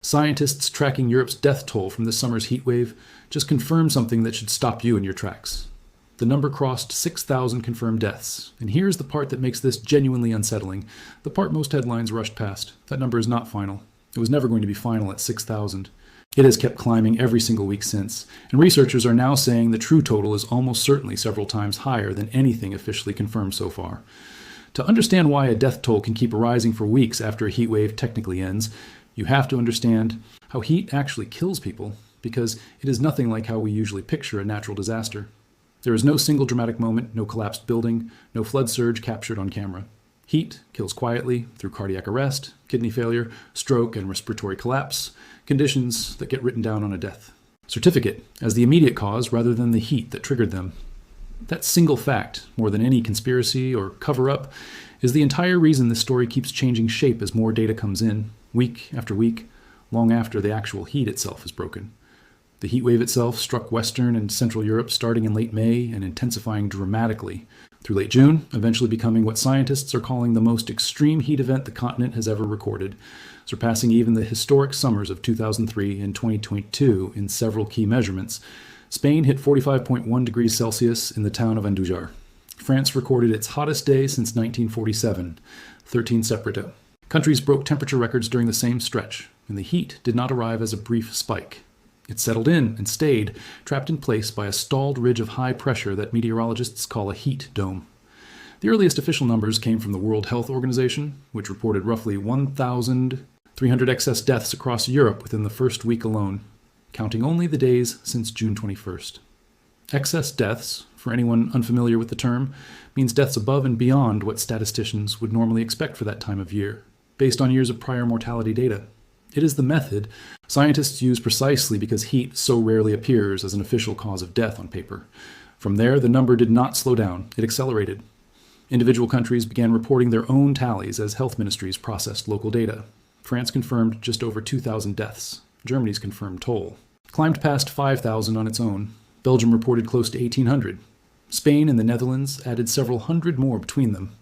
Scientists tracking Europe's death toll from this summer's heat wave just confirmed something that should stop you in your tracks. The number crossed 6,000 confirmed deaths, and here's the part that makes this genuinely unsettling, the part most headlines rushed past. That number is not final. It was never going to be final at 6,000. It has kept climbing every single week since, and researchers are now saying the true total is almost certainly several times higher than anything officially confirmed so far. To understand why a death toll can keep rising for weeks after a heat wave technically ends, you have to understand how heat actually kills people, because it is nothing like how we usually picture a natural disaster. There is no single dramatic moment, no collapsed building, no flood surge captured on camera. Heat kills quietly through cardiac arrest, kidney failure, stroke, and respiratory collapse, conditions that get written down on a death certificate as the immediate cause rather than the heat that triggered them. That single fact, more than any conspiracy or cover-up, is the entire reason this story keeps changing shape as more data comes in, week after week, long after the actual heat itself is broken. The heat wave itself struck Western and Central Europe starting in late May and intensifying dramatically through late June, eventually becoming what scientists are calling the most extreme heat event the continent has ever recorded, surpassing even the historic summers of 2003 and 2022 in several key measurements. Spain hit 45.1 degrees Celsius in the town of Andújar. France recorded its hottest day since 1947, 13 separate. Countries broke temperature records during the same stretch, and the heat did not arrive as a brief spike. It settled in and stayed, trapped in place by a stalled ridge of high pressure that meteorologists call a heat dome. The earliest official numbers came from the World Health Organization, which reported roughly 1,300 excess deaths across Europe within the first week alone, counting only the days since June 21st. Excess deaths, for anyone unfamiliar with the term, means deaths above and beyond what statisticians would normally expect for that time of year, based on years of prior mortality data. It is the method scientists use precisely because heat so rarely appears as an official cause of death on paper. From there, the number did not slow down, it accelerated. Individual countries began reporting their own tallies as health ministries processed local data. France confirmed just over 2,000 deaths. Germany's confirmed toll climbed past 5,000 on its own. Belgium reported close to 1,800. Spain and the Netherlands added several hundred more between them.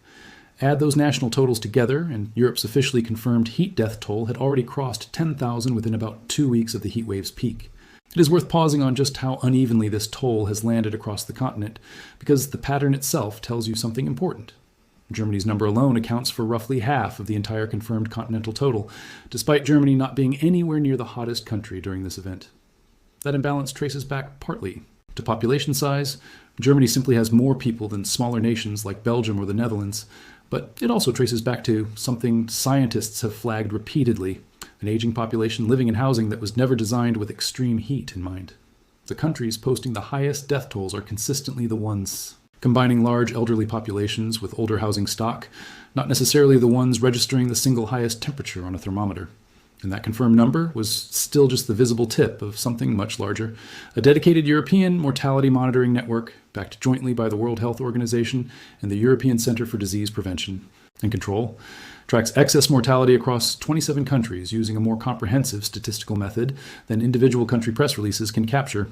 Add those national totals together, and Europe's officially confirmed heat death toll had already crossed 10,000 within about 2 weeks of the heat wave's peak. It is worth pausing on just how unevenly this toll has landed across the continent, because the pattern itself tells you something important. Germany's number alone accounts for roughly half of the entire confirmed continental total, despite Germany not being anywhere near the hottest country during this event. That imbalance traces back partly to population size. Germany simply has more people than smaller nations like Belgium or the Netherlands, but it also traces back to something scientists have flagged repeatedly, an aging population living in housing that was never designed with extreme heat in mind. The countries posting the highest death tolls are consistently the ones combining large elderly populations with older housing stock, not necessarily the ones registering the single highest temperature on a thermometer. And that confirmed number was still just the visible tip of something much larger. A dedicated European mortality monitoring network, backed jointly by the World Health Organization and the European Center for Disease Prevention and Control, tracks excess mortality across 27 countries using a more comprehensive statistical method than individual country press releases can capture.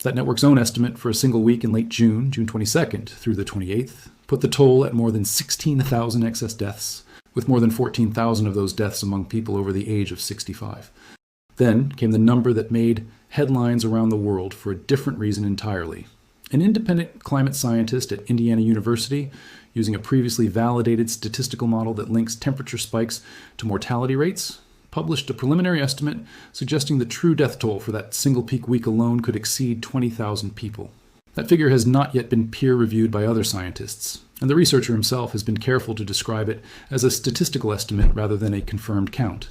That network's own estimate for a single week in late June, June 22nd through the 28th, put the toll at more than 16,000 excess deaths, with more than 14,000 of those deaths among people over the age of 65. Then came the number that made headlines around the world for a different reason entirely. An independent climate scientist at Indiana University, using a previously validated statistical model that links temperature spikes to mortality rates, published a preliminary estimate suggesting the true death toll for that single peak week alone could exceed 20,000 people. That figure has not yet been peer-reviewed by other scientists, and the researcher himself has been careful to describe it as a statistical estimate rather than a confirmed count.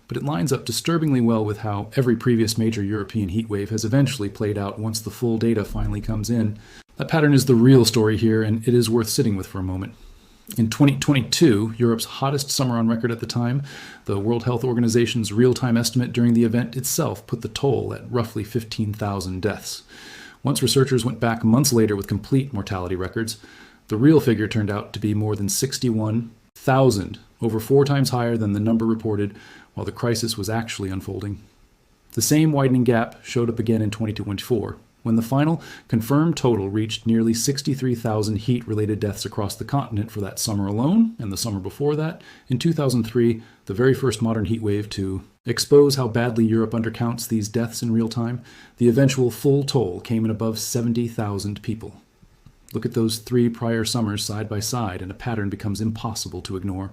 But it lines up disturbingly well with how every previous major European heat wave has eventually played out once the full data finally comes in. That pattern is the real story here, and it is worth sitting with for a moment. In 2022, Europe's hottest summer on record at the time, the World Health Organization's real-time estimate during the event itself put the toll at roughly 15,000 deaths. Once researchers went back months later with complete mortality records, the real figure turned out to be more than 61,000, over 4 times higher than the number reported while the crisis was actually unfolding. The same widening gap showed up again in 2024, when the final confirmed total reached nearly 63,000 heat-related deaths across the continent for that summer alone, and the summer before that, in 2003, the very first modern heat wave to expose how badly Europe undercounts these deaths in real time, the eventual full toll came in above 70,000 people. Look at those 3 prior summers side by side, and a pattern becomes impossible to ignore.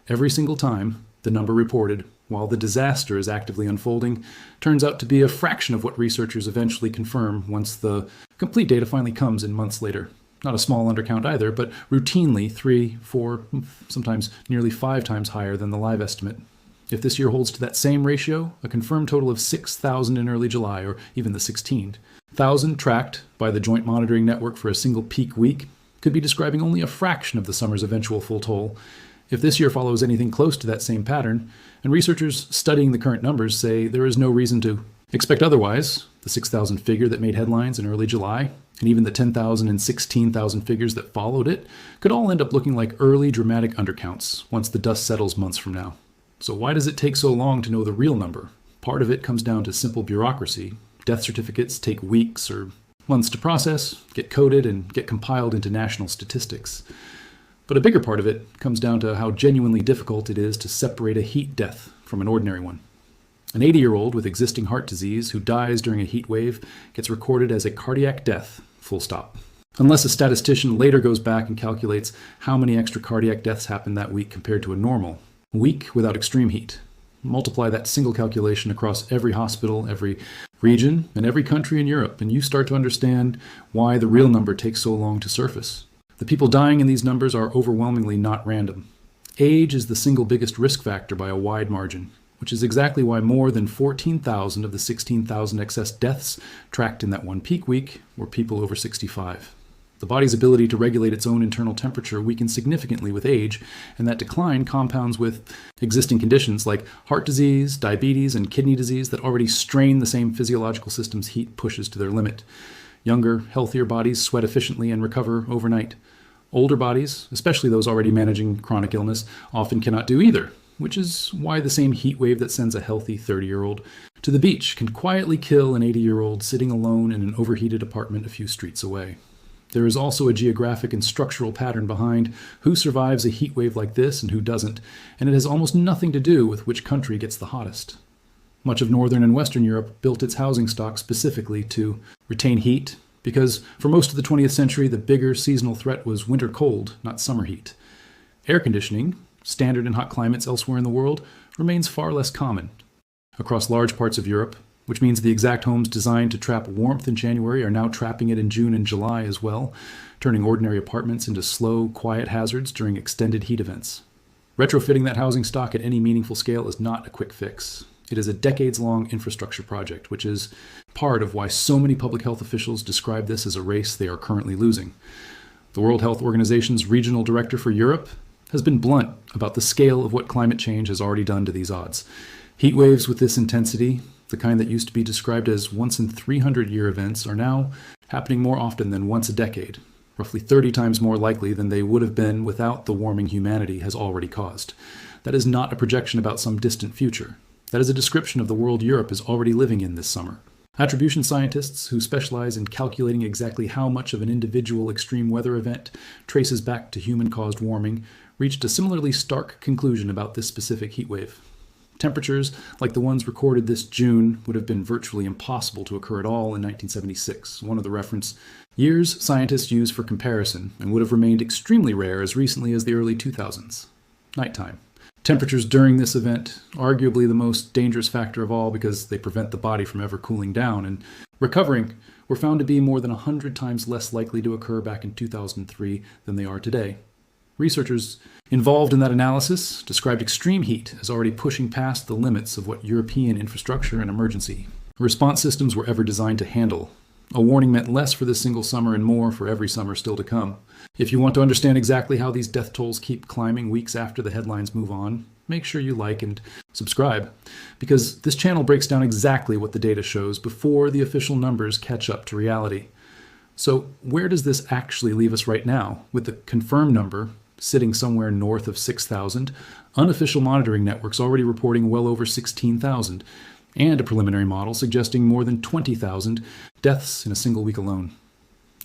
Every single time, the number reported, while the disaster is actively unfolding, turns out to be a fraction of what researchers eventually confirm once the complete data finally comes in months later. Not a small undercount either, but routinely 3, 4, sometimes nearly 5 times higher than the live estimate. If this year holds to that same ratio, a confirmed total of 6,000 in early July, or even the 16,000 tracked by the Joint Monitoring Network for a single peak week, could be describing only a fraction of the summer's eventual full toll. If this year follows anything close to that same pattern, and researchers studying the current numbers say there is no reason to expect otherwise, the 6,000 figure that made headlines in early July, and even the 10,000 and 16,000 figures that followed it, could all end up looking like early dramatic undercounts once the dust settles months from now. So why does it take so long to know the real number? Part of it comes down to simple bureaucracy. Death certificates take weeks or months to process, get coded, and get compiled into national statistics. But a bigger part of it comes down to how genuinely difficult it is to separate a heat death from an ordinary one. An 80-year-old with existing heart disease who dies during a heat wave gets recorded as a cardiac death, full stop. Unless a statistician later goes back and calculates how many extra cardiac deaths happened that week compared to a normal week without extreme heat. Multiply that single calculation across every hospital, every region, and every country in Europe, and you start to understand why the real number takes so long to surface. The people dying in these numbers are overwhelmingly not random. Age is the single biggest risk factor by a wide margin, which is exactly why more than 14,000 of the 16,000 excess deaths tracked in that one peak week were people over 65. The body's ability to regulate its own internal temperature weakens significantly with age, and that decline compounds with existing conditions like heart disease, diabetes, and kidney disease that already strain the same physiological systems heat pushes to their limit. Younger, healthier bodies sweat efficiently and recover overnight. Older bodies, especially those already managing chronic illness, often cannot do either, which is why the same heat wave that sends a healthy 30-year-old to the beach can quietly kill an 80-year-old sitting alone in an overheated apartment a few streets away. There is also a geographic and structural pattern behind who survives a heat wave like this and who doesn't, and it has almost nothing to do with which country gets the hottest. Much of Northern and Western Europe built its housing stock specifically to retain heat, because for most of the 20th century, the bigger seasonal threat was winter cold, not summer heat. Air conditioning, standard in hot climates elsewhere in the world, remains far less common. Across large parts of Europe, which means the exact homes designed to trap warmth in January are now trapping it in June and July as well, turning ordinary apartments into slow, quiet hazards during extended heat events. Retrofitting that housing stock at any meaningful scale is not a quick fix. It is a decades-long infrastructure project, which is part of why so many public health officials describe this as a race they are currently losing. The World Health Organization's regional director for Europe has been blunt about the scale of what climate change has already done to these odds. Heat waves with this intensity, the kind that used to be described as once in 300-year events, are now happening more often than once a decade, roughly 30 times more likely than they would have been without the warming humanity has already caused. That is not a projection about some distant future. That is a description of the world Europe is already living in this summer. Attribution scientists who specialize in calculating exactly how much of an individual extreme weather event traces back to human-caused warming reached a similarly stark conclusion about this specific heat wave. Temperatures like the ones recorded this June would have been virtually impossible to occur at all in 1976, one of the reference years scientists use for comparison, and would have remained extremely rare as recently as the early 2000s. Nighttime. Temperatures during this event, arguably the most dangerous factor of all because they prevent the body from ever cooling down and recovering, were found to be more than 100 times less likely to occur back in 2003 than they are today. Researchers involved in that analysis described extreme heat as already pushing past the limits of what European infrastructure and emergency response systems were ever designed to handle. A warning meant less for this single summer and more for every summer still to come. If you want to understand exactly how these death tolls keep climbing weeks after the headlines move on, make sure you like and subscribe, because this channel breaks down exactly what the data shows before the official numbers catch up to reality. So where does this actually leave us right now, with the confirmed number sitting somewhere north of 6,000, unofficial monitoring networks already reporting well over 16,000, and a preliminary model suggesting more than 20,000 deaths in a single week alone.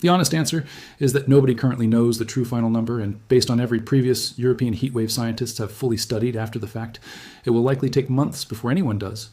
The honest answer is that nobody currently knows the true final number, and based on every previous European heatwave scientists have fully studied after the fact, it will likely take months before anyone does.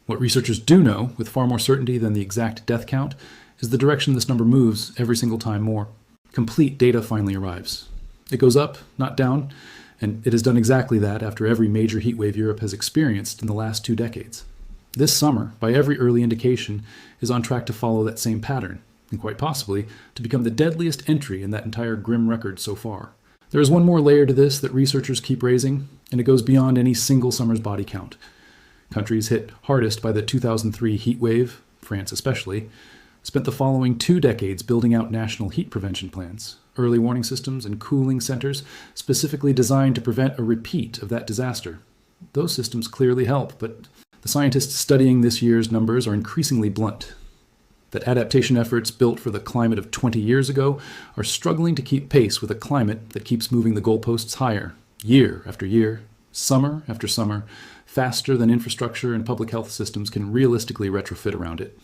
What researchers do know, with far more certainty than the exact death count, is the direction this number moves every single time more. Complete data finally arrives. It goes up, not down, and it has done exactly that after every major heatwave Europe has experienced in the last 2 decades. This summer, by every early indication, is on track to follow that same pattern, and quite possibly to become the deadliest entry in that entire grim record so far. There is one more layer to this that researchers keep raising, and it goes beyond any single summer's body count. Countries hit hardest by the 2003 heat wave, France especially, spent the following 2 decades building out national heat prevention plans, early warning systems, and cooling centers specifically designed to prevent a repeat of that disaster. Those systems clearly help, but the scientists studying this year's numbers are increasingly blunt. That adaptation efforts built for the climate of 20 years ago are struggling to keep pace with a climate that keeps moving the goalposts higher, year after year, summer after summer, faster than infrastructure and public health systems can realistically retrofit around it.